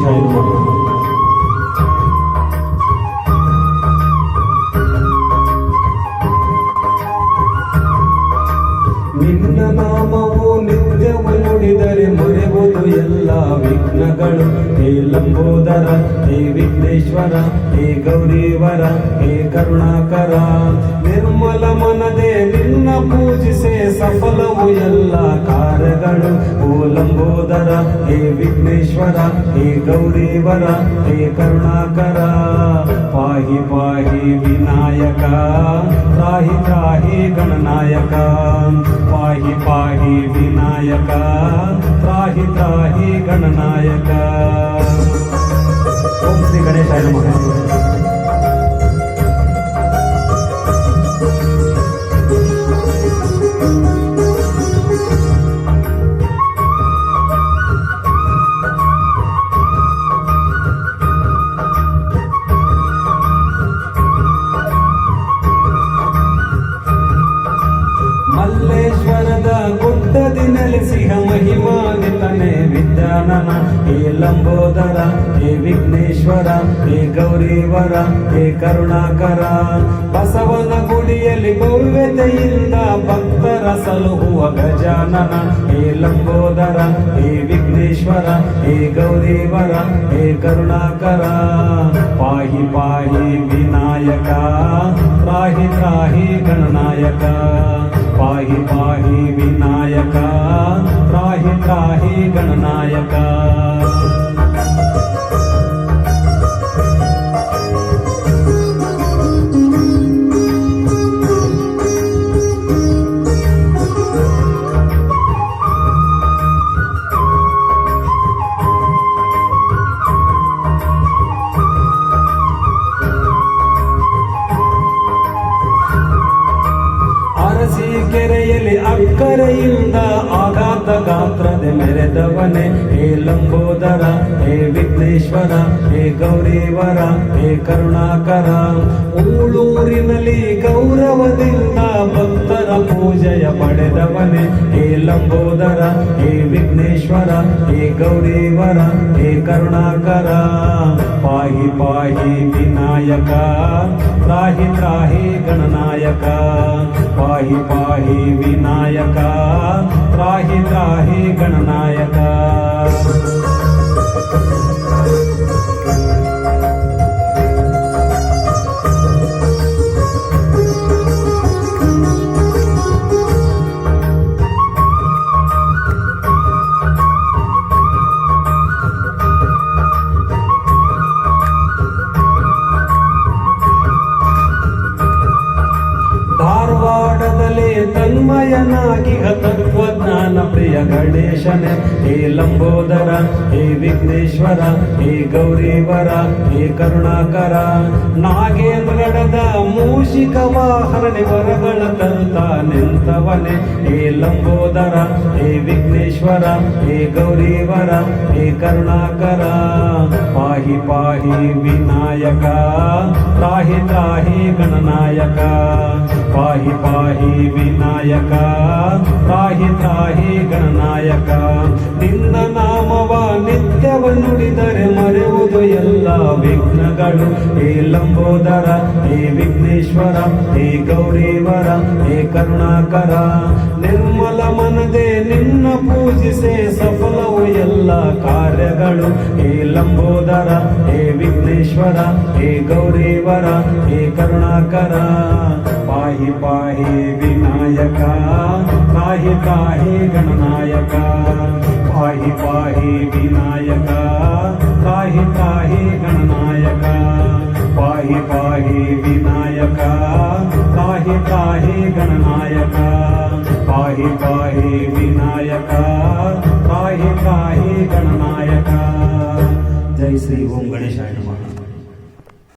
गणेशाय नमः. ನಿನ್ನ ನಾಮವು ನಿತ್ಯವು ನುಡಿದರೆ ಮೊರೆವುದು ಎಲ್ಲ ವಿಘ್ನಗಳು. ಹೇ ಲಂಬೋದರ, ಹೇ ವಿಘ್ನೇಶ್ವರ, ಹೇ ಗೌರೀವರ, ಹೇ ಕರುಣಾಕರ. ನಿರ್ಮಲ ಮನದೆ ನಿನ್ನ ಪೂಜಿಸೆ ಸಫಲವು ಎಲ್ಲ ಕಾರ್ಯಗಳು. ಓ ಲಂಬೋದರ, ಹೇ ವಿಘ್ನೇಶ್ವರ, ಹೇ ಗೌರೀವರ, ಹೇ ಕರುಣಾಕರ. ಪಾಹಿ ಪಾಹಿ ವಿನಾಯಕ, ತ್ರಾಹಿ ತ್ರಾಹಿ ಗಣನಾಯಕ. ಪಾಹಿ ಪಾಹಿ ವಿನಾಯಕ, ತ್ರಾಹಿ ತ್ರಾಹಿ ಗಣನಾಯಕ. ಓಂ ಶ್ರೀ ಗಣೇಶಾಯ ನಮಃ. ಮಲ್ಲೇಶ್ವರದ ಗುಡ್ಡದಿ ನೆಲೆಸಿಹ ಮಹಿಮಾನ್ವಿತನೇ ವಿದ್ಯಾನನ. ಹೇ ಲಂಬೋದರ, ಹೇ ವಿಘ್ನೇಶ್ವರ, ಹೇ ಗೌರೀವರ, ಹೇ ಕರುಣಾಕರ. ಬಸವನ ಗುಡಿಯಲ್ಲಿ ಭವ್ಯತೆಯಿಂದ ಭಕ್ತರ ಸಲುಹುವ ಗಜಾನನ. ಹೇ ಲಂಬೋದರ, ಹೇ ವಿಘ್ನೇಶ್ವರ, ಹೇ ಗೌರೀವರ, ಹೇ ಕರುಣಾಕರ. ಪಾಹಿ ಪಾಹಿ ವಿನಾಯಕ, ತ್ರಾಹಿ ತ್ರಾಹಿ ಗಣನಾಯಕ. ಪಾಹಿ ಪಾಹಿ ವಿನಾಯಕ, ತ್ರಾಹಿ ತ್ರಾಹಿ ಗಣನಾಯಕ. ಕೆರೆಯಲ್ಲಿ ಅಕ್ಕರೆಯಿಂದ ಆಘಾತ ಗಾತ್ರದ ಮೆರೆದವನೇ. ಹೇ ಲಂಬೋದರ, ಹೇ ವಿಘ್ನೇಶ್ವರ, ಹೇ ಗೌರೀವರ, ಹೇ ಕರುಣಾಕರ. ಊಳೂರಿನಲ್ಲಿ ಗೌರವದಿಂದ ಭಕ್ತರ ಪೂಜೆಯ ಪಡೆದವನೇ. ಹೇ ಲಂಬೋದರ, ಹೇ ವಿಘ್ನೇಶ್ವರ, ಹೇ ಗೌರೀವರ, ಹೇ ಕರುಣಾಕರ. ಪಾಹಿ ಪಾಹಿ ವಿನಾಯಕ, ತ್ರಾಹಿ ತ್ರಾಹಿ ಗಣನಾಯಕ. ಪಾಹಿ ಪಾಹಿ ವಿನಾಯಕ, ತ್ರಾಹಿ ತ್ರಾಹಿ ಗಣನಾಯಕ. ಧಾರವಾಡದಲ್ಲಿ ತನ್ಮಯನಾಗಿ ತತ್ವಜ್ಞಾನ ಪ್ರಿಯ ಗಣೇಶನೇ. ಹೇ ಲಂಬೋದರ, ಹೇ ವಿಘ್ನೇಶ್ವರ, ಹೇ ಗೌರೀವರ, ಹೇ ಕರುಣಾಕರ. ನಾಗೇಂದ್ರಗಡದ ಮೂಷಿಕ ವಾಹನೆ ವರಗಳ ತಂತ ನಿಂತವನೇ. ಹೇ ಲಂಬೋದರ, ಹೇ ವಿಘ್ನೇಶ್ವರ, ಹೇ ಗೌರೀವರ, ಹೇ ಕರುಣಾಕರ. ಪಾಹಿ ಪಾಹಿ ವಿನಾಯಕ, ತ್ರಾಹಿ ತ್ರಾಹಿ ಗಣನಾಯಕ. ಪಾಹಿ ಪಾಹಿ ವಿನಾಯಕ, ತ್ರಾಹಿ ತ್ರಾಹಿ ಗಣನಾಯಕ. ನಿನ್ನ ನಾಮವ ನಿತ್ಯವ ನುಡಿದರೆ ಮರೆಯುವುದು ಎಲ್ಲ ವಿಘ್ನಗಳು. ಹೇ ಲಂಬೋದರ, ಹೇ ವಿಘ್ನೇಶ್ವರ, ಹೇ ಗೌರೀವರ, ಹೇ ಕರುಣಾಕರ. ನಿರ್ಮಲ ಮನದೆ ನಿನ್ನ ಪೂಜಿಸೆ ಸಫಲವು ಎಲ್ಲ ಕಾರ್ಯಗಳು. ಹೇ ಲಂಬೋದರ, ಹೇ ವಿಘ್ನೇಶ್ವರ, ಹೇ ಗೌರೀವರ, ಹೇ ಕರುಣಾಕರ. ಪಾಹಿ ಪಾಹಿ ವಿನಾಯಕ, ತ್ರಾಹಿ ತ್ರಾಹಿ ಗಣನಾಯಕ. ಪಾಹಿ ಪಾಹಿ ವಿನಾಯಕ, ತ್ರಾಹಿ ತ್ರಾಹಿ ಗಣನಾಯಕ. ಪಾಹಿ ಪಾಹಿ ವಿನಾಯಕ, ತ್ರಾಹಿ ತ್ರಾಹಿ ಗಣನಾಯಕ. ಪಾಹಿ ಪಾಹಿ ವಿನಾಯಕ, ತ್ರಾಹಿ ತ್ರಾಹಿ ಗಣನಾಯಕ. ಜೈ ಶ್ರೀ ಓಂ ಗಣೇಶಾಯ ನಮಃ.